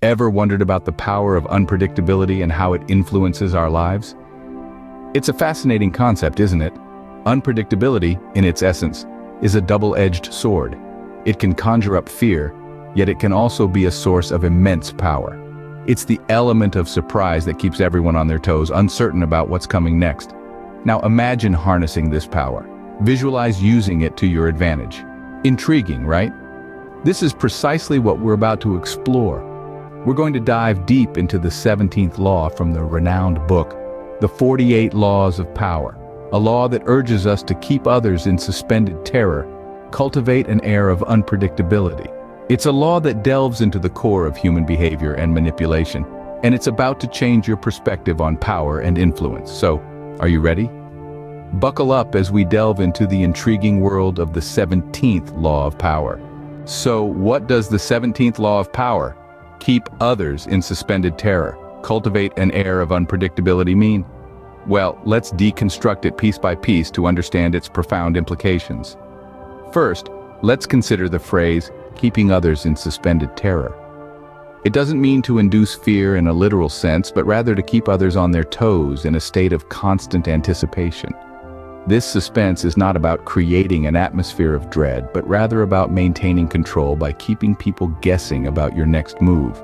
Ever wondered about the power of unpredictability and how it influences our lives? It's a fascinating concept, isn't it? Unpredictability, in its essence, is a double-edged sword. It can conjure up fear, yet it can also be a source of immense power. It's the element of surprise that keeps everyone on their toes, uncertain about what's coming next. Now imagine harnessing this power. Visualize using it to your advantage. Intriguing, right? This is precisely what we're about to explore. We're going to dive deep into the 17th law from the renowned book, The 48 Laws of Power, a law that urges us to keep others in suspended terror, cultivate an air of unpredictability. It's a law that delves into the core of human behavior and manipulation, and it's about to change your perspective on power and influence. So, are you ready? Buckle up as we delve into the intriguing world of the 17th law of power. So, what does the 17th law of power, keep others in suspended terror, cultivate an air of unpredictability mean? Well, let's deconstruct it piece by piece to understand its profound implications. First, let's consider the phrase, keeping others in suspended terror. It doesn't mean to induce fear in a literal sense, but rather to keep others on their toes in a state of constant anticipation. This suspense is not about creating an atmosphere of dread, but rather about maintaining control by keeping people guessing about your next move.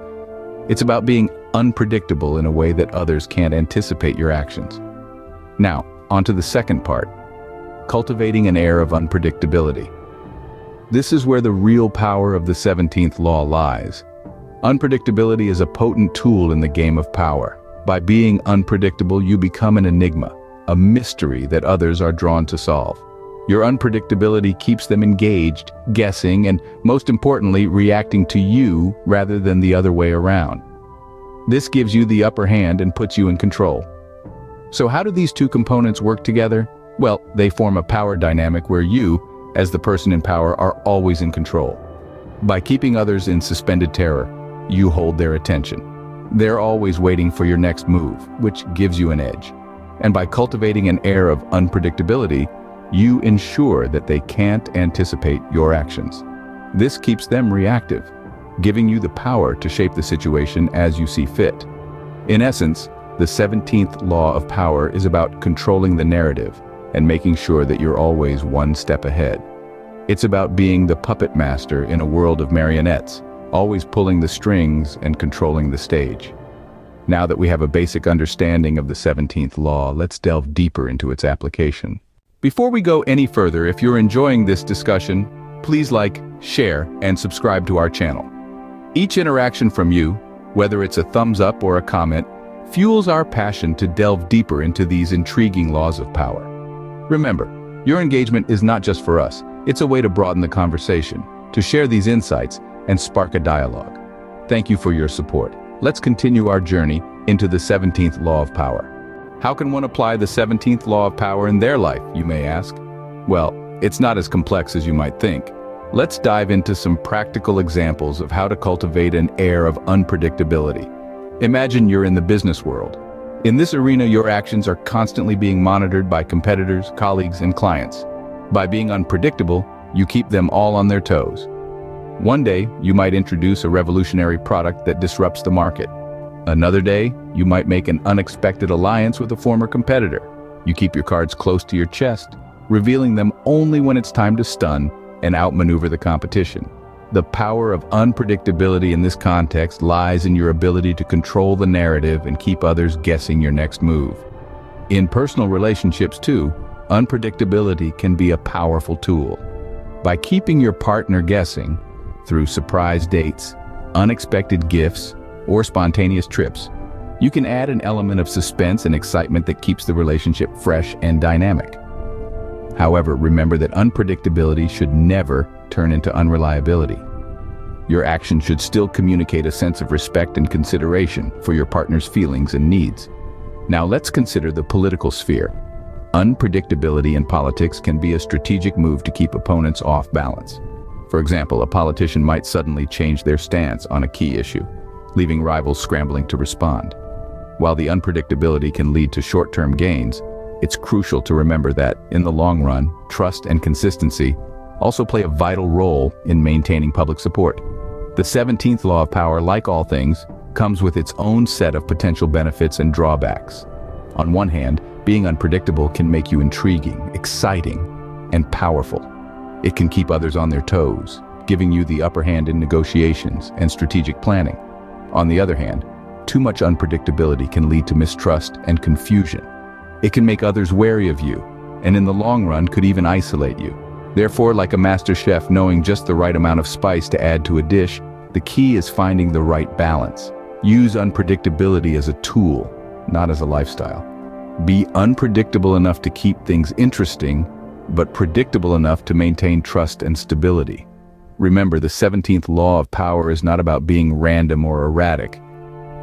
It's about being unpredictable in a way that others can't anticipate your actions. Now, on to the second part, cultivating an air of unpredictability. This is where the real power of the 17th law lies. Unpredictability is a potent tool in the game of power. By being unpredictable, you become an enigma, a mystery that others are drawn to solve. Your unpredictability keeps them engaged, guessing, and most importantly, reacting to you rather than the other way around. This gives you the upper hand and puts you in control. So how do these two components work together? Well, they form a power dynamic where you, as the person in power, are always in control. By keeping others in suspended terror, you hold their attention. They're always waiting for your next move, which gives you an edge. And by cultivating an air of unpredictability, you ensure that they can't anticipate your actions. This keeps them reactive, giving you the power to shape the situation as you see fit. In essence, the 17th law of power is about controlling the narrative and making sure that you're always one step ahead. It's about being the puppet master in a world of marionettes, always pulling the strings and controlling the stage. Now that we have a basic understanding of the 17th law, let's delve deeper into its application. Before we go any further, if you're enjoying this discussion, please like, share, and subscribe to our channel. Each interaction from you, whether it's a thumbs up or a comment, fuels our passion to delve deeper into these intriguing laws of power. Remember, your engagement is not just for us, it's a way to broaden the conversation, to share these insights, and spark a dialogue. Thank you for your support. Let's continue our journey into the 17th law of power. How can one apply the 17th law of power in their life, you may ask? Well, it's not as complex as you might think. Let's dive into some practical examples of how to cultivate an air of unpredictability. Imagine you're in the business world. In this arena, your actions are constantly being monitored by competitors, colleagues, and clients. By being unpredictable, you keep them all on their toes. One day, you might introduce a revolutionary product that disrupts the market. Another day, you might make an unexpected alliance with a former competitor. You keep your cards close to your chest, revealing them only when it's time to stun and outmaneuver the competition. The power of unpredictability in this context lies in your ability to control the narrative and keep others guessing your next move. In personal relationships too, unpredictability can be a powerful tool. By keeping your partner guessing, through surprise dates, unexpected gifts, or spontaneous trips, you can add an element of suspense and excitement that keeps the relationship fresh and dynamic. However, remember that unpredictability should never turn into unreliability. Your actions should still communicate a sense of respect and consideration for your partner's feelings and needs. Now let's consider the political sphere. Unpredictability in politics can be a strategic move to keep opponents off balance. For example, a politician might suddenly change their stance on a key issue, leaving rivals scrambling to respond. While the unpredictability can lead to short-term gains, it's crucial to remember that, in the long run, trust and consistency also play a vital role in maintaining public support. The 17th law of power, like all things, comes with its own set of potential benefits and drawbacks. On one hand, being unpredictable can make you intriguing, exciting, and powerful. It can keep others on their toes, giving you the upper hand in negotiations and strategic planning. On the other hand, too much unpredictability can lead to mistrust and confusion. It can make others wary of you, and in the long run could even isolate you. Therefore, like a master chef knowing just the right amount of spice to add to a dish, the key is finding the right balance. Use unpredictability as a tool, not as a lifestyle. Be unpredictable enough to keep things interesting, but predictable enough to maintain trust and stability. Remember, the 17th law of power is not about being random or erratic.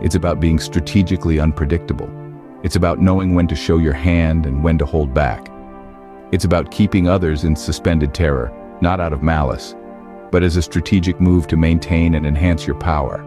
It's about being strategically unpredictable. It's about knowing when to show your hand and when to hold back. It's about keeping others in suspended terror, not out of malice, but as a strategic move to maintain and enhance your power.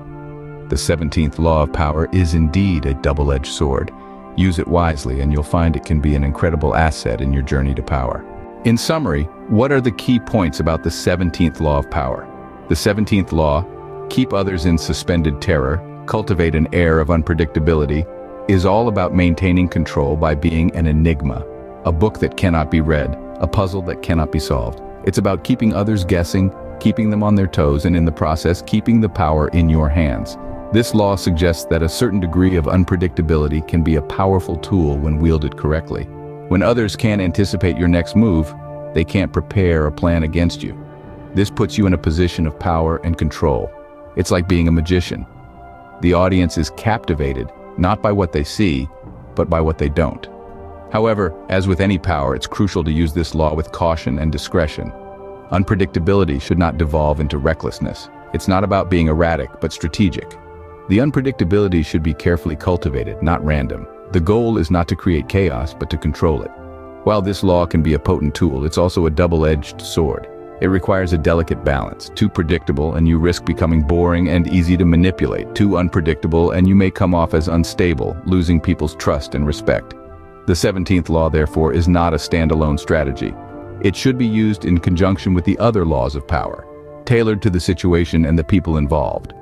The 17th law of power is indeed a double-edged sword. Use it wisely and you'll find it can be an incredible asset in your journey to power. In summary, what are the key points about the 17th law of power? The 17th law, keep others in suspended terror, cultivate an air of unpredictability, is all about maintaining control by being an enigma, a book that cannot be read, a puzzle that cannot be solved. It's about keeping others guessing, keeping them on their toes, and in the process, keeping the power in your hands. This law suggests that a certain degree of unpredictability can be a powerful tool when wielded correctly. When others can't anticipate your next move, they can't prepare or plan against you. This puts you in a position of power and control. It's like being a magician. The audience is captivated, not by what they see, but by what they don't. However, as with any power, it's crucial to use this law with caution and discretion. Unpredictability should not devolve into recklessness. It's not about being erratic, but strategic. The unpredictability should be carefully cultivated, not random. The goal is not to create chaos, but to control it. While this law can be a potent tool, it's also a double-edged sword. It requires a delicate balance. Too predictable and you risk becoming boring and easy to manipulate. Too unpredictable and you may come off as unstable, losing people's trust and respect. The 17th law, therefore, is not a standalone strategy. It should be used in conjunction with the other laws of power, tailored to the situation and the people involved.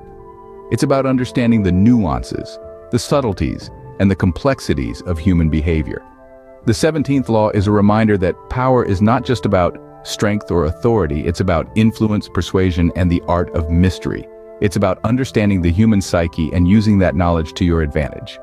It's about understanding the nuances, the subtleties, and the complexities of human behavior. The 17th law is a reminder that power is not just about strength or authority, it's about influence, persuasion, and the art of mystery. It's about understanding the human psyche and using that knowledge to your advantage.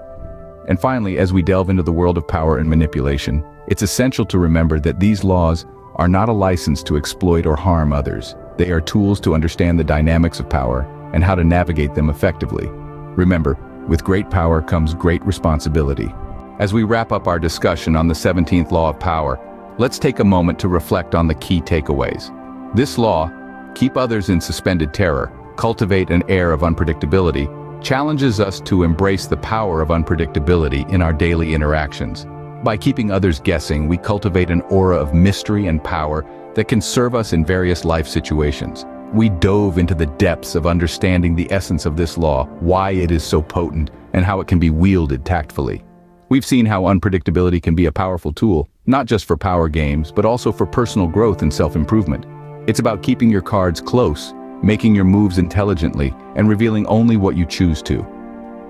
And finally, as we delve into the world of power and manipulation, it's essential to remember that these laws are not a license to exploit or harm others. They are tools to understand the dynamics of power and how to navigate them effectively. Remember, with great power comes great responsibility. As we wrap up our discussion on the 17th law of power, let's take a moment to reflect on the key takeaways. This law, keep others in suspended terror, cultivate an air of unpredictability, challenges us to embrace the power of unpredictability in our daily interactions. By keeping others guessing, we cultivate an aura of mystery and power that can serve us in various life situations. We dove into the depths of understanding the essence of this law, why it is so potent, and how it can be wielded tactfully. We've seen how unpredictability can be a powerful tool, not just for power games, but also for personal growth and self-improvement. It's about keeping your cards close, making your moves intelligently, and revealing only what you choose to.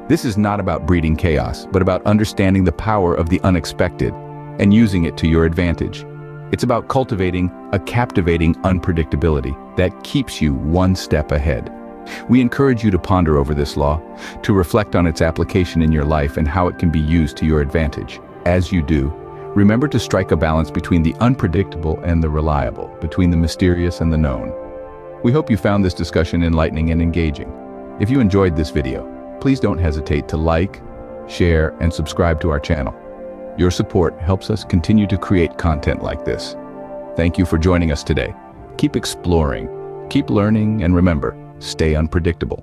This is not about breeding chaos, but about understanding the power of the unexpected and using it to your advantage. It's about cultivating a captivating unpredictability that keeps you one step ahead. We encourage you to ponder over this law, to reflect on its application in your life and how it can be used to your advantage. As you do, remember to strike a balance between the unpredictable and the reliable, between the mysterious and the known. We hope you found this discussion enlightening and engaging. If you enjoyed this video, please don't hesitate to like, share, and subscribe to our channel. Your support helps us continue to create content like this. Thank you for joining us today. Keep exploring, keep learning, and remember, stay unpredictable.